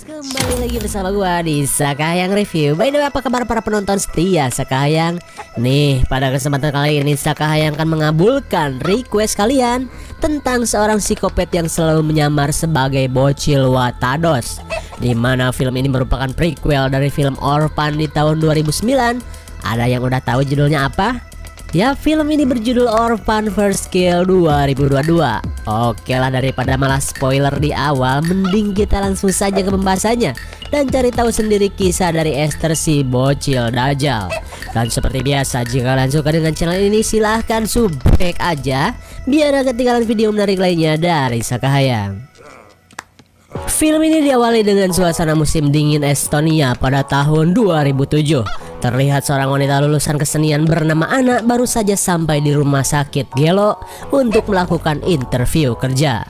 Kembali lagi bersama gua di Sakahayang Review. By the way, apa kabar para penonton setia Sakahayang? Nih, pada kesempatan kali ini Sakahayang akan mengabulkan request kalian tentang seorang psikopat yang selalu menyamar sebagai bocil Watados, dimana film ini merupakan prequel dari film Orphan di tahun 2009. Ada yang udah tahu judulnya apa? Ya, film ini berjudul Orphan First Kill 2022. Oke lah, daripada malah spoiler di awal, mending kita langsung saja ke pembahasannya dan cari tahu sendiri kisah dari Esther si bocil Dajjal. Dan seperti biasa, jika kalian suka dengan channel ini, silahkan subscribe aja biar gak ketinggalan video menarik lainnya dari Sakahayang. Film ini diawali dengan suasana musim dingin Estonia pada tahun 2007. Terlihat seorang wanita lulusan kesenian bernama Anna baru saja sampai di rumah sakit Gelo untuk melakukan interview kerja.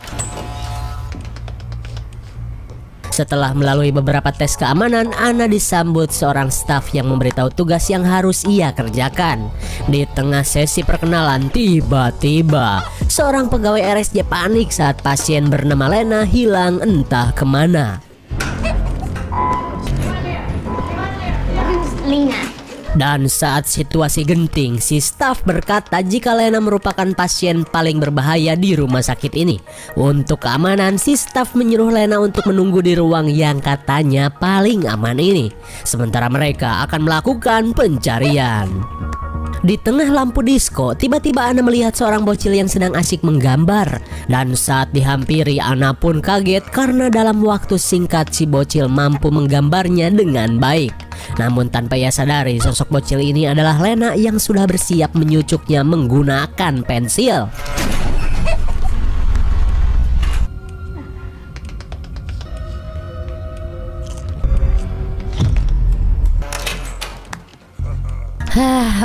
Setelah melalui beberapa tes keamanan, Anna disambut seorang staf yang memberitahu tugas yang harus ia kerjakan. Di tengah sesi perkenalan, tiba-tiba seorang pegawai RSJ panik saat pasien bernama Lena hilang entah kemana. Dan saat situasi genting, si staf berkata jika Lena merupakan pasien paling berbahaya di rumah sakit ini. Untuk keamanan, si staf menyuruh Lena untuk menunggu di ruang yang katanya paling aman ini, sementara mereka akan melakukan pencarian. Di tengah lampu disko, tiba-tiba Anna melihat seorang bocil yang sedang asyik menggambar. Dan saat dihampiri, Anna pun kaget karena dalam waktu singkat si bocil mampu menggambarnya dengan baik. Namun tanpa ia sadari, sosok bocil ini adalah Lena yang sudah bersiap menyucuknya menggunakan pensil.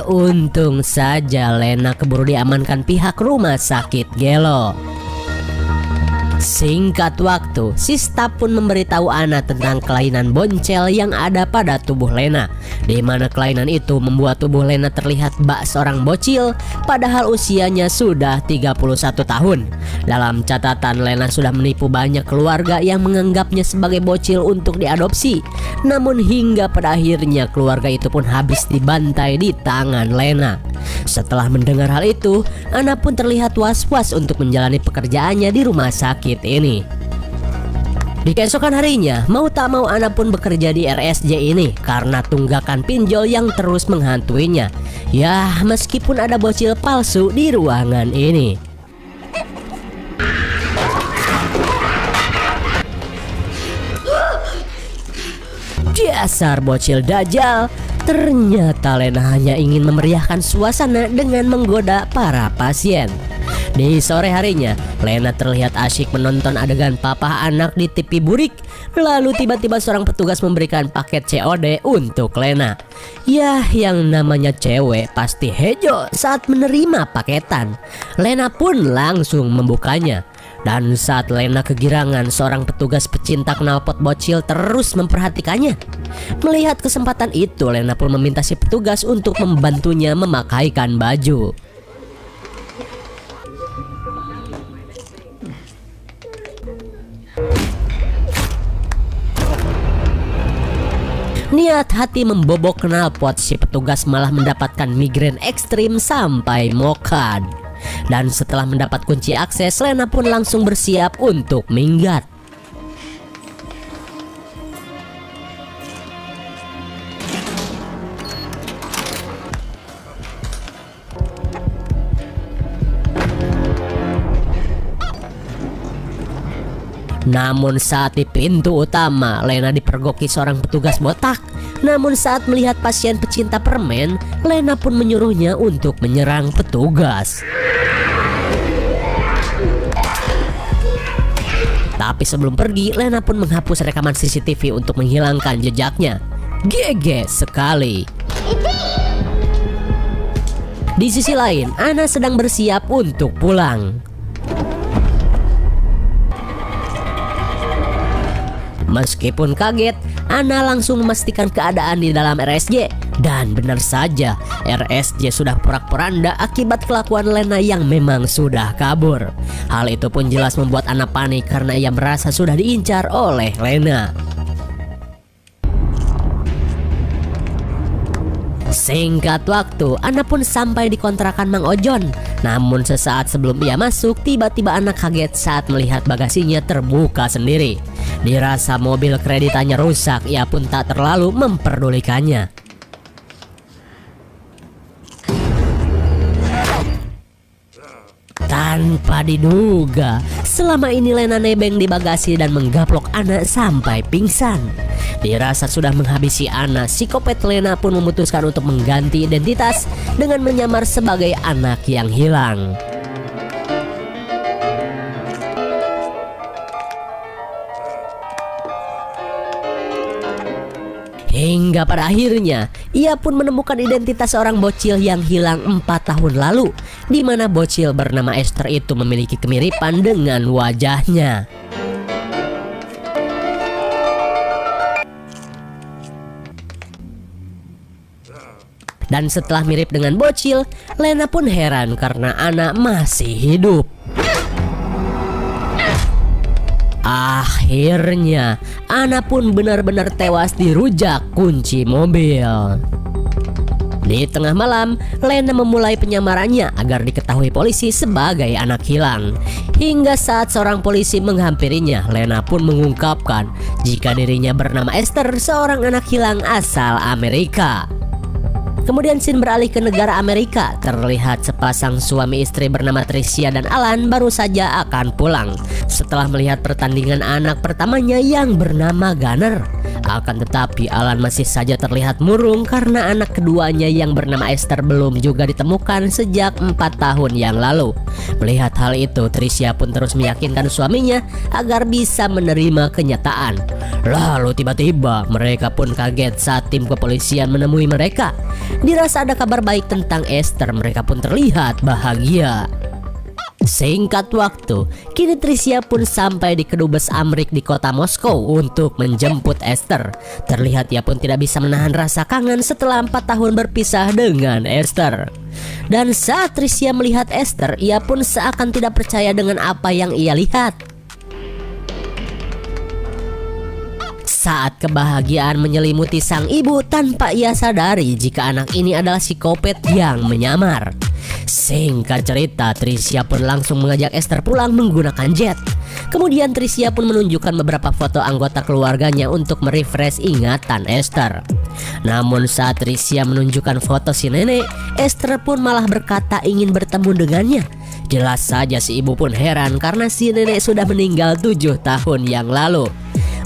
Untung saja Lena keburu diamankan pihak rumah sakit Gelo. Singkat waktu, si staf pun memberitahu Anna tentang kelainan boncel yang ada pada tubuh Lena, di mana kelainan itu membuat tubuh Lena terlihat bak seorang bocil padahal usianya sudah 31 tahun. Dalam catatan, Lena sudah menipu banyak keluarga yang menganggapnya sebagai bocil untuk diadopsi. Namun hingga pada akhirnya keluarga itu pun habis dibantai di tangan Lena. Setelah mendengar hal itu, Anna pun terlihat was-was untuk menjalani pekerjaannya di rumah sakit ini. Di keesokan harinya, mau tak mau Anna pun bekerja di RSJ ini karena tunggakan pinjol yang terus menghantuinya. Ya, meskipun ada bocil palsu di ruangan ini. Dasar bocil Dajjal. Ternyata Lena hanya ingin memeriahkan suasana dengan menggoda para pasien. Di sore harinya, Lena terlihat asyik menonton adegan papa anak di TV burik. Lalu tiba-tiba seorang petugas memberikan paket COD untuk Lena. Yah, yang namanya cewek pasti hejo saat menerima paketan. Lena pun langsung membukanya. Dan saat Lena kegirangan, seorang petugas pecinta knalpot bocil terus memperhatikannya. Melihat kesempatan itu, Lena pun meminta si petugas untuk membantunya memakaikan baju. Niat hati membobok knalpot, si petugas malah mendapatkan migrain ekstrim sampai mokad. Dan setelah mendapat kunci akses, Lena pun langsung bersiap untuk minggat. Namun saat di pintu utama, Lena dipergoki seorang petugas botak. Namun saat melihat pasien pecinta permen, Lena pun menyuruhnya untuk menyerang petugas. Tapi sebelum pergi, Lena pun menghapus rekaman CCTV untuk menghilangkan jejaknya. GG sekali. Di sisi lain, Anna sedang bersiap untuk pulang. Meskipun kaget, Anna langsung memastikan keadaan di dalam RSJ. Dan benar saja, RSJ sudah porak-poranda akibat kelakuan Lena yang memang sudah kabur. Hal itu pun jelas membuat Anna panik karena ia merasa sudah diincar oleh Lena. Singkat waktu, Ana pun sampai di kontrakan Mang Ojon. Namun sesaat sebelum ia masuk, tiba-tiba Ana kaget saat melihat bagasinya terbuka sendiri. Dirasa mobil kreditannya rusak, ia pun tak terlalu memperdulikannya. Tanpa diduga, selama ini Lena nebeng di bagasi dan menggaplok Ana sampai pingsan. Dirasa sudah menghabisi Ana, psikopat Lena pun memutuskan untuk mengganti identitas dengan menyamar sebagai anak yang hilang. Hingga pada akhirnya, ia pun menemukan identitas seorang bocil yang hilang 4 tahun lalu, di mana bocil bernama Esther itu memiliki kemiripan dengan wajahnya. Dan setelah mirip dengan bocil, Lena pun heran karena Ana masih hidup. Akhirnya, Ana pun benar-benar tewas dirujak kunci mobil. Di tengah malam, Lena memulai penyamarannya agar diketahui polisi sebagai anak hilang. Hingga saat seorang polisi menghampirinya, Lena pun mengungkapkan jika dirinya bernama Esther, seorang anak hilang asal Amerika. Kemudian scene beralih ke negara Amerika. Terlihat sepasang suami istri bernama Tricia dan Alan baru saja akan pulang setelah melihat pertandingan anak pertamanya yang bernama Gunner. Akan tetapi Alan masih saja terlihat murung karena anak keduanya yang bernama Esther belum juga ditemukan sejak 4 tahun yang lalu. Melihat hal itu, Tricia pun terus meyakinkan suaminya agar bisa menerima kenyataan. Lalu tiba-tiba mereka pun kaget saat tim kepolisian menemui mereka. Dirasa ada kabar baik tentang Esther, mereka pun terlihat bahagia. Singkat waktu, kini Tricia pun sampai di kedubes Amrik di kota Moskow untuk menjemput Esther. Terlihat ia pun tidak bisa menahan rasa kangen setelah 4 tahun berpisah dengan Esther. Dan saat Tricia melihat Esther, ia pun seakan tidak percaya dengan apa yang ia lihat. Saat kebahagiaan menyelimuti sang ibu tanpa ia sadari jika anak ini adalah psikopat yang menyamar. Singkat cerita, Tricia pun langsung mengajak Esther pulang menggunakan jet. Kemudian Tricia pun menunjukkan beberapa foto anggota keluarganya untuk merefresh ingatan Esther. Namun saat Tricia menunjukkan foto si nenek, Esther pun malah berkata ingin bertemu dengannya. Jelas saja si ibu pun heran karena si nenek sudah meninggal 7 tahun yang lalu.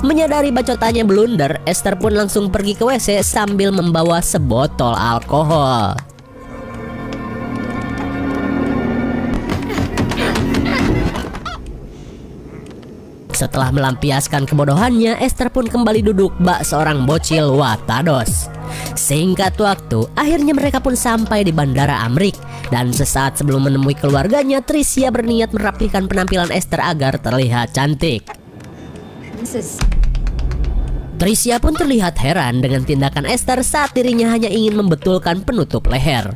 Menyadari bacotannya blunder, Esther pun langsung pergi ke WC sambil membawa sebotol alkohol. Setelah melampiaskan kebodohannya, Esther pun kembali duduk bak seorang bocil watados. Singkat waktu, akhirnya mereka pun sampai di Bandara Amrik. Dan sesaat sebelum menemui keluarganya, Tricia berniat merapikan penampilan Esther agar terlihat cantik. Tricia pun terlihat heran dengan tindakan Esther saat dirinya hanya ingin membetulkan penutup leher.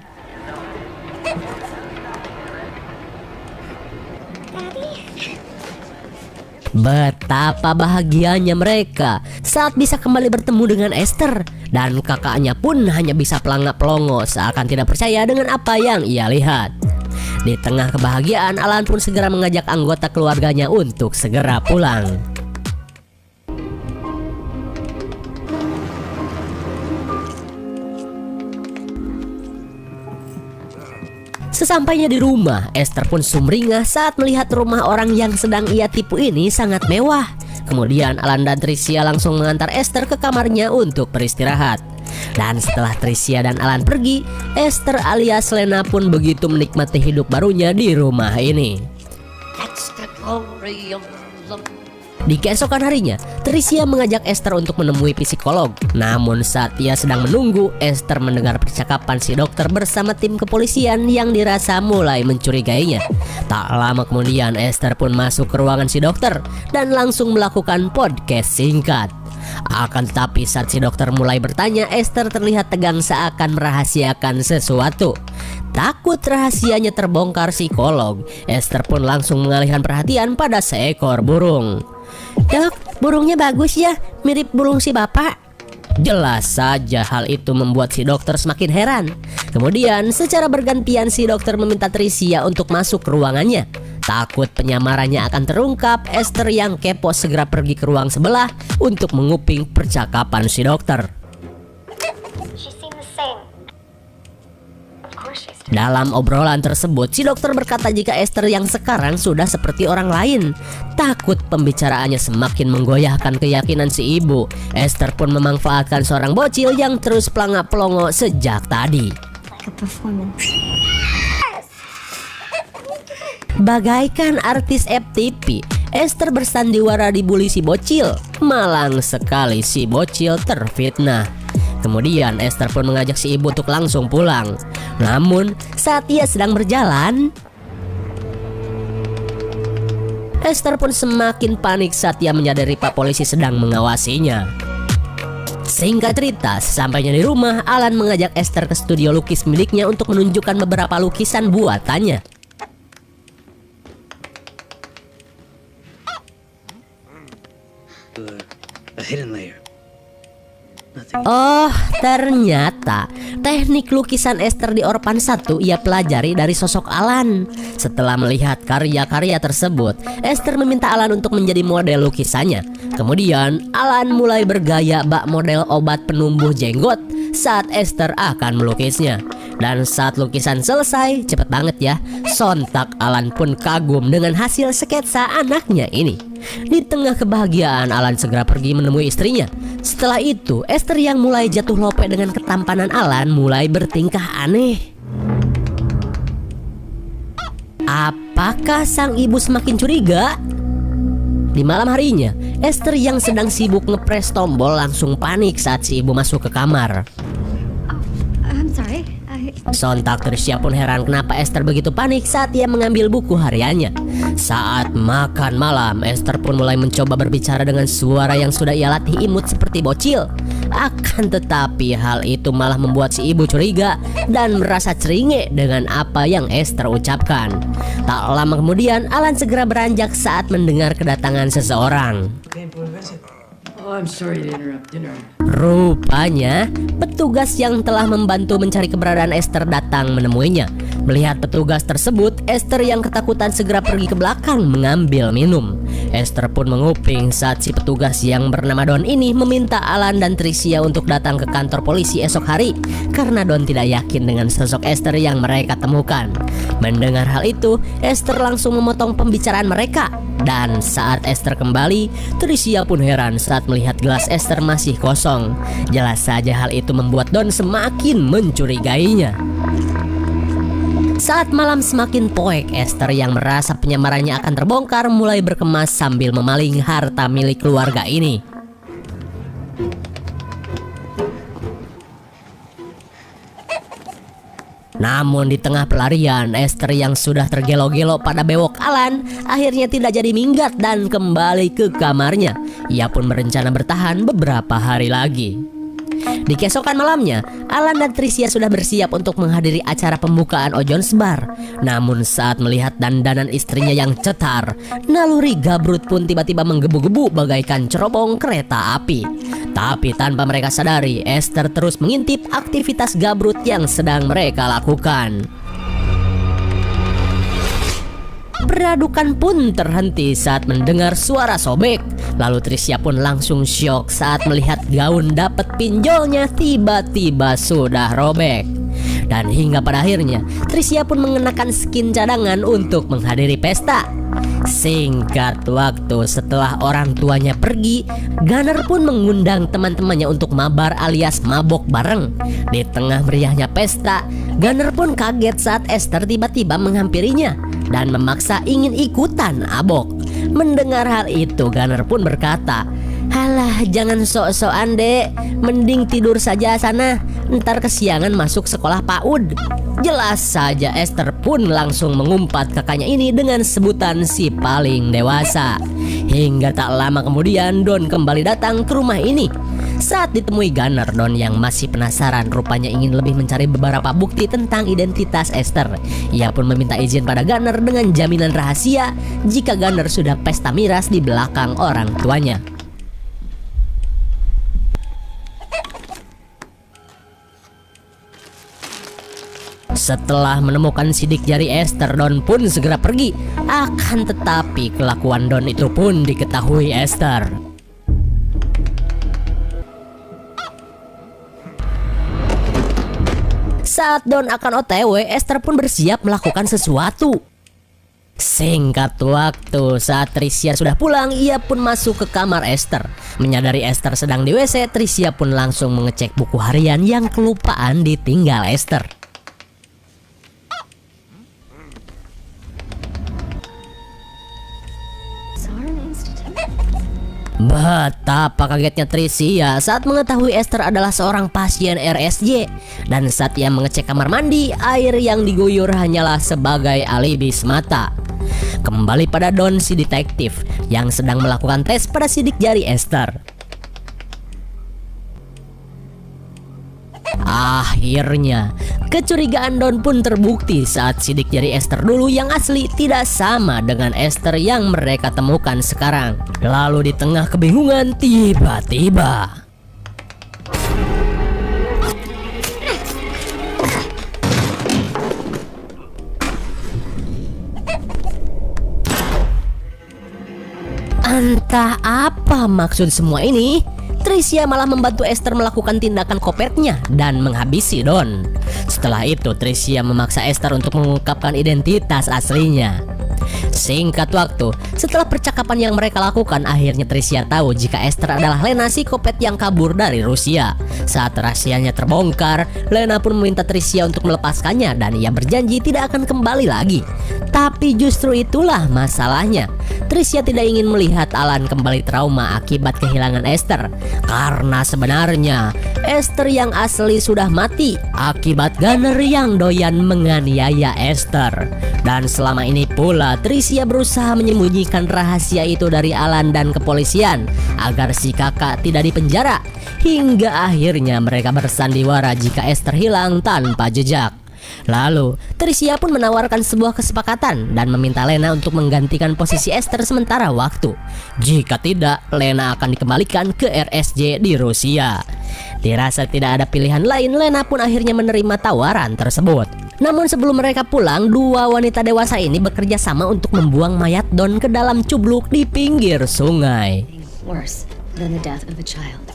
Betapa bahagianya mereka saat bisa kembali bertemu dengan Esther. Dan kakaknya pun hanya bisa pelangak-pelongo seakan tidak percaya dengan apa yang ia lihat. Di tengah kebahagiaan, Alan pun segera mengajak anggota keluarganya untuk segera pulang. Sesampainya di rumah, Esther pun sumringah saat melihat rumah orang yang sedang ia tipu ini sangat mewah. Kemudian Alan dan Tricia langsung mengantar Esther ke kamarnya untuk beristirahat. Dan setelah Tricia dan Alan pergi, Esther alias Lena pun begitu menikmati hidup barunya di rumah ini. Di keesokan harinya, Tricia mengajak Esther untuk menemui psikolog. Namun saat ia sedang menunggu, Esther mendengar percakapan si dokter bersama tim kepolisian yang dirasa mulai mencurigainya. Tak lama kemudian, Esther pun masuk ke ruangan si dokter dan langsung melakukan podcast singkat. Akan tetapi saat si dokter mulai bertanya, Esther terlihat tegang seakan merahasiakan sesuatu. Takut rahasianya terbongkar psikolog, Esther pun langsung mengalihkan perhatian pada seekor burung. Dok, burungnya bagus ya, mirip burung si bapak. Jelas saja hal itu membuat si dokter semakin heran. Kemudian secara bergantian si dokter meminta Tricia untuk masuk ke ruangannya. Takut penyamarannya akan terungkap, Esther yang kepo segera pergi ke ruang sebelah untuk menguping percakapan si dokter. Dalam obrolan tersebut, si dokter berkata jika Esther yang sekarang sudah seperti orang lain. Takut pembicaraannya semakin menggoyahkan keyakinan si ibu, Esther pun memanfaatkan seorang bocil yang terus pelangak-pelongo sejak tadi. Bagaikan artis FTP, Esther bersandiwara dibully si bocil. Malang sekali si bocil terfitnah. Kemudian Esther pun mengajak si ibu untuk langsung pulang. Namun saat ia sedang berjalan, Esther pun semakin panik saat ia menyadari Pak Polisi sedang mengawasinya. Singkat cerita, sesampainya di rumah, Alan mengajak Esther ke studio lukis miliknya untuk menunjukkan beberapa lukisan buatannya. A hidden layer. Oh, ternyata teknik lukisan Esther di Orphan 1 ia pelajari dari sosok Alan. Setelah melihat karya-karya tersebut, Esther meminta Alan untuk menjadi model lukisannya. Kemudian Alan mulai bergaya bak model obat penumbuh jenggot saat Esther akan melukisnya. Dan saat lukisan selesai, cepet banget ya, sontak Alan pun kagum dengan hasil sketsa anaknya ini. Di tengah kebahagiaan, Alan segera pergi menemui istrinya. Setelah itu, Esther yang mulai jatuh lope dengan ketampanan Alan mulai bertingkah aneh. Apakah sang ibu semakin curiga? Di malam harinya, Esther yang sedang sibuk ngepres tombol langsung panik saat si ibu masuk ke kamar. I'm sorry. Sontak Tricia pun heran kenapa Esther begitu panik saat ia mengambil buku hariannya. Saat makan malam, Esther pun mulai mencoba berbicara dengan suara yang sudah ia latih imut seperti bocil. Akan tetapi hal itu malah membuat si ibu curiga dan merasa ceringek dengan apa yang Esther ucapkan. Tak lama kemudian, Alan segera beranjak saat mendengar kedatangan seseorang. Oh, I'm sorry to interrupt dinner. Rupanya, petugas yang telah membantu mencari keberadaan Esther datang menemuinya. Melihat petugas tersebut, Esther yang ketakutan segera pergi ke belakang mengambil minum. Esther pun menguping saat si petugas yang bernama Don ini meminta Alan dan Tricia untuk datang ke kantor polisi esok hari karena Don tidak yakin dengan sosok Esther yang mereka temukan. Mendengar hal itu, Esther langsung memotong pembicaraan mereka. Dan saat Esther kembali, Tricia pun heran saat melihat gelas Esther masih kosong. Jelas saja hal itu membuat Don semakin mencurigainya. Saat malam semakin poek, Esther yang merasa penyamarannya akan terbongkar mulai berkemas sambil memaling harta milik keluarga ini. Namun di tengah pelarian, Esther yang sudah tergelo-gelo pada bewok Alan akhirnya tidak jadi minggat dan kembali ke kamarnya. Ia pun berencana bertahan beberapa hari lagi. Di keesokan malamnya, Alan dan Tricia sudah bersiap untuk menghadiri acara pembukaan Ojon's Bar. Namun saat melihat dandanan istrinya yang cetar, naluri Gabrut pun tiba-tiba menggebu-gebu bagaikan cerobong kereta api. Tapi tanpa mereka sadari, Esther terus mengintip aktivitas Gabrut yang sedang mereka lakukan. Peradukan pun terhenti saat mendengar suara sobek. Lalu Tricia pun langsung syok saat melihat gaun dapat pinjolnya tiba-tiba sudah robek. Dan hingga pada akhirnya Tricia pun mengenakan skin cadangan untuk menghadiri pesta. Singkat waktu setelah orang tuanya pergi, Gunner pun mengundang teman-temannya untuk mabar alias mabok bareng. Di tengah meriahnya pesta, Gunner pun kaget saat Esther tiba-tiba menghampirinya dan memaksa ingin ikutan abok. Mendengar hal itu, Gunner pun berkata, "Halah, jangan sok-sokan dek, mending tidur saja sana, ntar kesiangan masuk sekolah PAUD." Jelas saja Esther pun langsung mengumpat kakaknya ini dengan sebutan si paling dewasa. Hingga tak lama kemudian Don kembali datang ke rumah ini. Saat ditemui Gunner, Don yang masih penasaran rupanya ingin lebih mencari beberapa bukti tentang identitas Esther. Ia pun meminta izin pada Gunner dengan jaminan rahasia jika Gunner sudah pesta miras di belakang orang tuanya. Setelah menemukan sidik jari Esther, Don pun segera pergi. Akan tetapi kelakuan Don itu pun diketahui Esther. Saat Don akan OTW, Esther pun bersiap melakukan sesuatu. Singkat waktu, saat Tricia sudah pulang, ia pun masuk ke kamar Esther. Menyadari Esther sedang di WC, Tricia pun langsung mengecek buku harian yang kelupaan ditinggal Esther. Betapa kagetnya Tricia saat mengetahui Esther adalah seorang pasien RSJ. Dan saat ia mengecek kamar mandi, air yang diguyur hanyalah sebagai alibi semata. Kembali pada Don si detektif yang sedang melakukan tes pada sidik jari Esther. Akhirnya, kecurigaan Don pun terbukti saat sidik jari Esther dulu yang asli tidak sama dengan Esther yang mereka temukan sekarang. Lalu di tengah kebingungan, tiba-tiba entah apa maksud semua ini, Tricia malah membantu Esther melakukan tindakan kopetnya dan menghabisi Don. Setelah itu Tricia memaksa Esther untuk mengungkapkan identitas aslinya. Singkat waktu, setelah percakapan yang mereka lakukan, akhirnya Tricia tahu jika Esther adalah Lena si kopet yang kabur dari Rusia. Saat rahasianya terbongkar, Lena pun meminta Tricia untuk melepaskannya dan ia berjanji tidak akan kembali lagi. Tapi justru itulah masalahnya. Tricia tidak ingin melihat Alan kembali trauma akibat kehilangan Esther. Karena sebenarnya Esther yang asli sudah mati akibat Gunner yang doyan menganiaya Esther. Dan selama ini pula Tricia berusaha menyembunyikan rahasia itu dari Alan dan kepolisian agar si kakak tidak dipenjara. Hingga akhirnya mereka bersandiwara jika Esther hilang tanpa jejak. Lalu Tricia pun menawarkan sebuah kesepakatan dan meminta Lena untuk menggantikan posisi Esther sementara waktu. Jika tidak, Lena akan dikembalikan ke RSJ di Rusia. Dirasa tidak ada pilihan lain, Lena pun akhirnya menerima tawaran tersebut. Namun sebelum mereka pulang, dua wanita dewasa ini bekerja sama untuk membuang mayat Don ke dalam cubluk di pinggir sungai. Worse than the death of a child.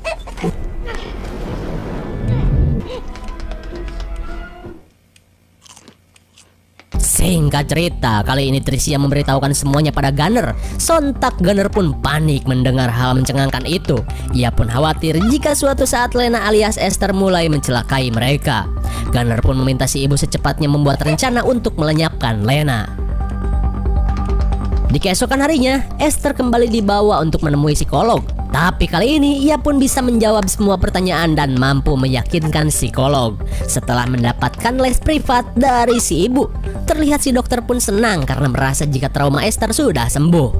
Singkat cerita, kali ini Tricia memberitahukan semuanya pada Gunner. Sontak Gunner pun panik mendengar hal mencengangkan itu. Ia pun khawatir jika suatu saat Lena alias Esther mulai mencelakai mereka. Gunner pun meminta si ibu secepatnya membuat rencana untuk melenyapkan Lena. Di keesokan harinya, Esther kembali dibawa untuk menemui psikolog. Tapi kali ini ia pun bisa menjawab semua pertanyaan dan mampu meyakinkan psikolog. Setelah mendapatkan les privat dari si ibu, terlihat si dokter pun senang karena merasa jika trauma Esther sudah sembuh.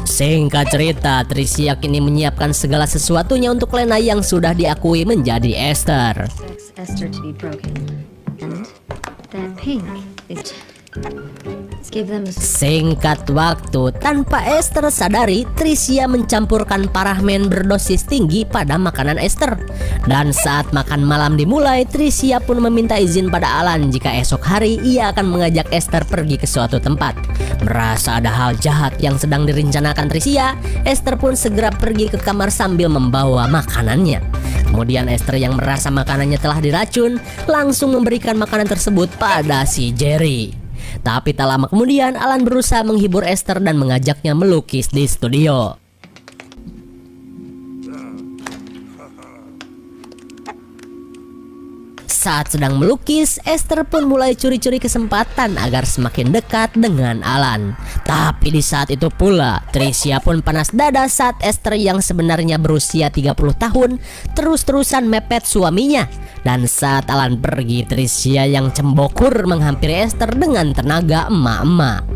Singkat cerita, Tricia kini menyiapkan segala sesuatunya untuk Lena yang sudah diakui menjadi Esther. Esther to be broken. And that pink is... Let's give them a... Singkat waktu, tanpa Esther sadari, Tricia mencampurkan parahmen berdosis tinggi pada makanan Esther. Dan saat makan malam dimulai, Tricia pun meminta izin pada Alan jika esok hari ia akan mengajak Esther pergi ke suatu tempat. Merasa ada hal jahat yang sedang direncanakan Tricia, Esther pun segera pergi ke kamar sambil membawa makanannya. Kemudian Esther yang merasa makanannya telah diracun, langsung memberikan makanan tersebut pada si Jerry. Tapi tak lama kemudian Alan berusaha menghibur Esther dan mengajaknya melukis di studio. Saat sedang melukis, Esther pun mulai curi-curi kesempatan agar semakin dekat dengan Alan. Tapi di saat itu pula, Tricia pun panas dada saat Esther yang sebenarnya berusia 30 tahun terus-terusan mepet suaminya. Dan saat Alan pergi, Tricia yang cembokur menghampiri Esther dengan tenaga emak-emak.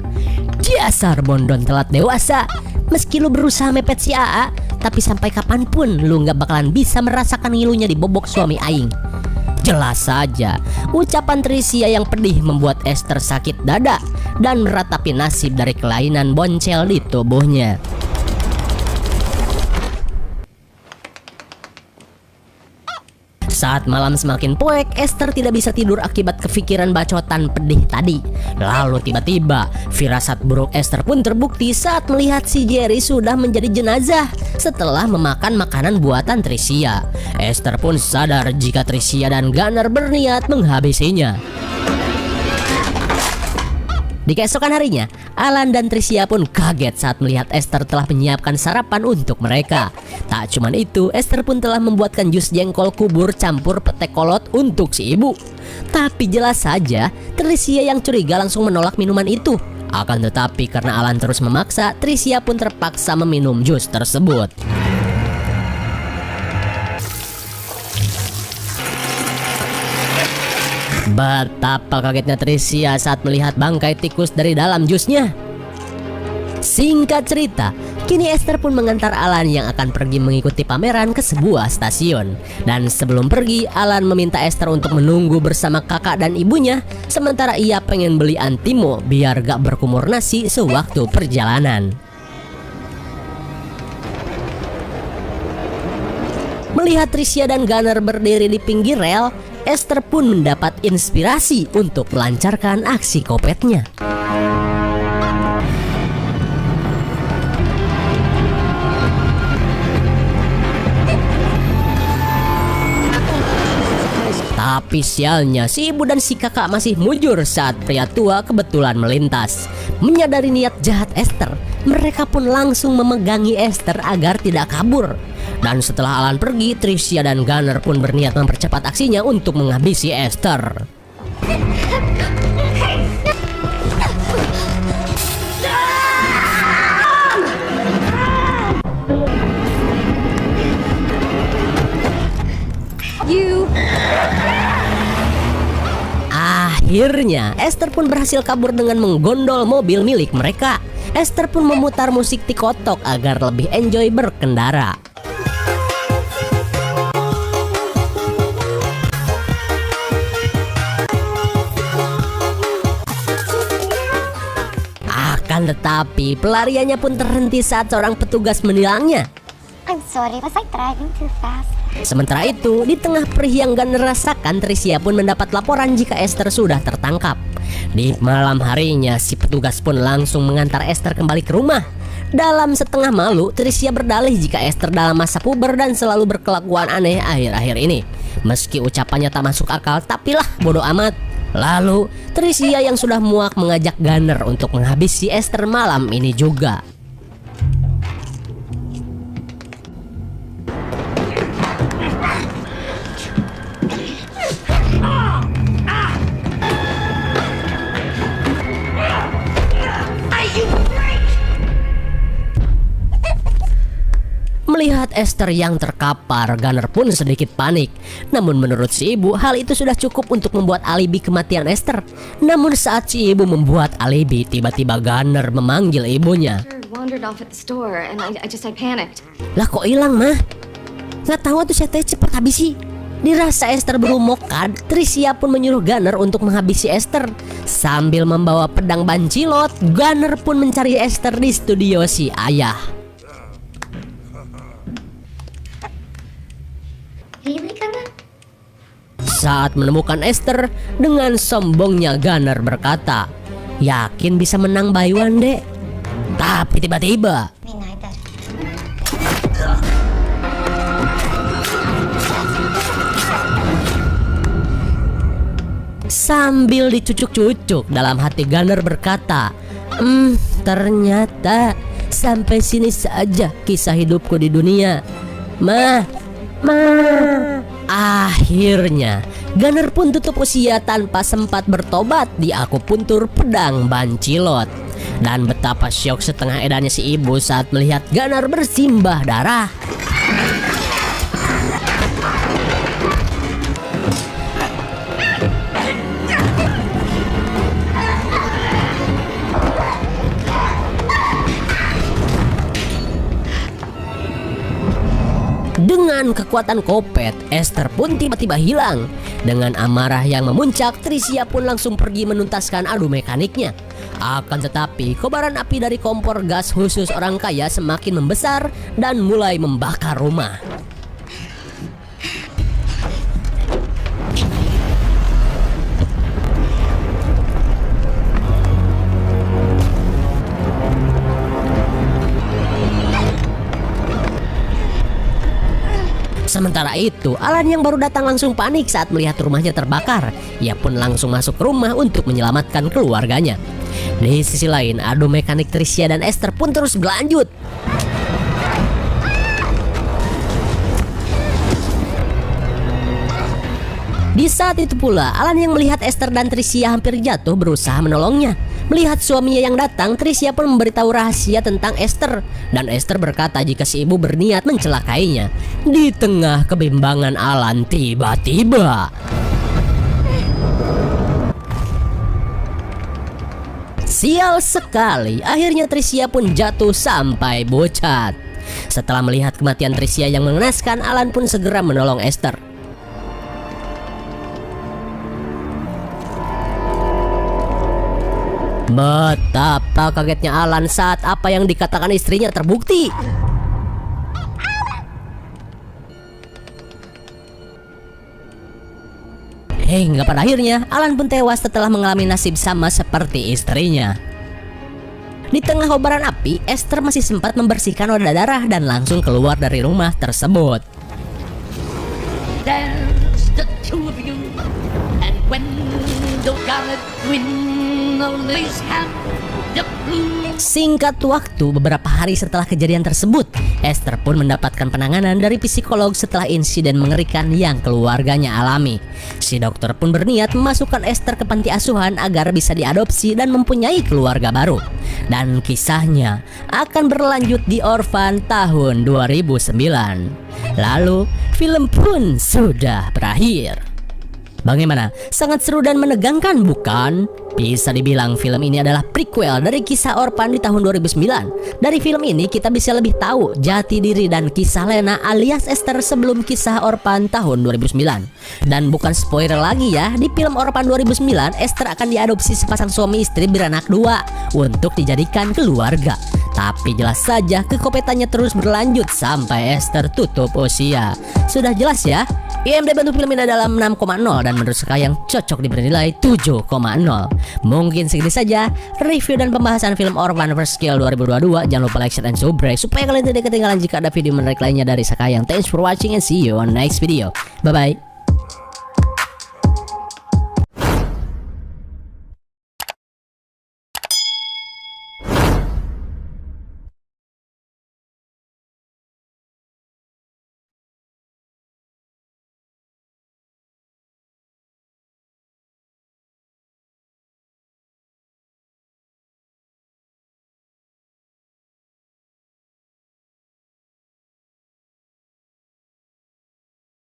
Dasar bondon telat dewasa, meski lu berusaha mepet si AA, tapi sampai kapanpun lu gak bakalan bisa merasakan ngilunya dibobok suami aing. Jelas saja, ucapan Tricia yang pedih membuat Esther sakit dada dan meratapi nasib dari kelainan boncel di tubuhnya. Saat malam semakin poek, Esther tidak bisa tidur akibat kepikiran bacotan pedih tadi. Lalu tiba-tiba, firasat buruk Esther pun terbukti saat melihat si Jerry sudah menjadi jenazah setelah memakan makanan buatan Tricia. Esther pun sadar jika Tricia dan Gunner berniat menghabisinya. Di keesokan harinya, Alan dan Tricia pun kaget saat melihat Esther telah menyiapkan sarapan untuk mereka. Tak cuman itu, Esther pun telah membuatkan jus jengkol kubur campur pete kolot untuk si ibu. Tapi jelas saja, Tricia yang curiga langsung menolak minuman itu. Akan tetapi karena Alan terus memaksa, Tricia pun terpaksa meminum jus tersebut. Betapa kagetnya Tricia saat melihat bangkai tikus dari dalam jusnya. Singkat cerita, kini Esther pun mengantar Alan yang akan pergi mengikuti pameran ke sebuah stasiun. Dan sebelum pergi, Alan meminta Esther untuk menunggu bersama kakak dan ibunya, sementara ia pengen beli Antimo biar gak berkumur nasi sewaktu perjalanan. Melihat Tricia dan Gunner berdiri di pinggir rel, Esther pun mendapat inspirasi untuk melancarkan aksi kopetnya. Tapi sialnya, si ibu dan si kakak masih mujur saat pria tua kebetulan melintas. Menyadari niat jahat Esther, mereka pun langsung memegangi Esther agar tidak kabur. Dan setelah Alan pergi, Tricia dan Gunner pun berniat mempercepat aksinya untuk menghabisi Esther. Akhirnya, Esther pun berhasil kabur dengan menggondol mobil milik mereka. Esther pun memutar musik tikotok agar lebih enjoy berkendara. Akan tetapi, pelariannya pun terhenti saat seorang petugas menilangnya. I'm sorry, was I driving too fast? Sementara itu, di tengah perih yang Gunner rasakan, Tricia pun mendapat laporan jika Esther sudah tertangkap. Di malam harinya, si petugas pun langsung mengantar Esther kembali ke rumah. Dalam setengah malu, Tricia berdalih jika Esther dalam masa puber dan selalu berkelakuan aneh akhir-akhir ini. Meski ucapannya tak masuk akal, tapilah bodoh amat. Lalu, Tricia yang sudah muak mengajak Gunner untuk menghabisi Esther malam ini juga. Melihat Esther yang terkapar, Gunner pun sedikit panik. Namun menurut si ibu, hal itu sudah cukup untuk membuat alibi kematian Esther. Namun saat si ibu membuat alibi, tiba-tiba Gunner memanggil ibunya. Lah kok hilang mah? Nggak tahu tuh saya cepet habisi. Dirasa Esther berumokan, Tricia pun menyuruh Gunner untuk menghabisi Esther. Sambil membawa pedang bancilot, Gunner pun mencari Esther di studio si ayah. Saat menemukan Esther, dengan sombongnya Gunner berkata, yakin bisa menang by one dek. Tapi tiba-tiba sambil dicucuk-cucuk, dalam hati Gunner berkata, ternyata sampai sini saja kisah hidupku di dunia. Ma. Akhirnya, Gunner pun tutup usia tanpa sempat bertobat di akupuntur pedang bancilot. Dan betapa syok setengah edannya si ibu saat melihat Gunner bersimbah darah. Dengan kekuatan kopet, Esther pun tiba-tiba hilang. Dengan amarah yang memuncak, Tricia pun langsung pergi menuntaskan adu mekaniknya. Akan tetapi, kobaran api dari kompor gas khusus orang kaya semakin membesar dan mulai membakar rumah. Sementara itu, Alan yang baru datang langsung panik saat melihat rumahnya terbakar. Ia pun langsung masuk ke rumah untuk menyelamatkan keluarganya. Di sisi lain, adu mekanik Tricia dan Esther pun terus berlanjut. Di saat itu pula, Alan yang melihat Esther dan Tricia hampir jatuh berusaha menolongnya. Melihat suaminya yang datang, Tricia pun memberitahu rahasia tentang Esther. Dan Esther berkata jika si ibu berniat mencelakainya. Di tengah kebimbangan Alan tiba-tiba sial sekali, akhirnya Tricia pun jatuh sampai bocet. Setelah melihat kematian Tricia yang mengenaskan, Alan pun segera menolong Esther. Betapa kagetnya Alan saat apa yang dikatakan istrinya terbukti. Hingga pada akhirnya Alan pun tewas setelah mengalami nasib sama seperti istrinya. Di tengah kobaran api, Esther masih sempat membersihkan noda darah dan langsung keluar dari rumah tersebut. There's the two of you, and when the gallant win, always have the blue. Singkat waktu, beberapa hari setelah kejadian tersebut, Esther pun mendapatkan penanganan dari psikolog setelah insiden mengerikan yang keluarganya alami. Si dokter pun berniat memasukkan Esther ke panti asuhan agar bisa diadopsi dan mempunyai keluarga baru. Dan kisahnya akan berlanjut di Orphan tahun 2009. Lalu, film pun sudah berakhir. Bagaimana? Sangat seru dan menegangkan, bukan? Bisa dibilang film ini adalah prequel dari kisah Orphan di tahun 2009. Dari film ini kita bisa lebih tahu jati diri dan kisah Lena alias Esther sebelum kisah Orphan tahun 2009. Dan bukan spoiler lagi ya, di film Orphan 2009 Esther akan diadopsi sepasang suami istri beranak dua untuk dijadikan keluarga. Tapi jelas saja kekopetannya terus berlanjut sampai Esther tutup usia. Sudah jelas ya? IMDb untuk film ini adalah 6,0 dan menurut saya yang cocok diberi nilai 7,0. Mungkin segini saja review dan pembahasan film Orphan vs Kill 2022. Jangan lupa like, share, dan subscribe supaya kalian tidak ketinggalan jika ada video menarik lainnya dari Sakayang. Thanks for watching and see you on next video. Bye bye.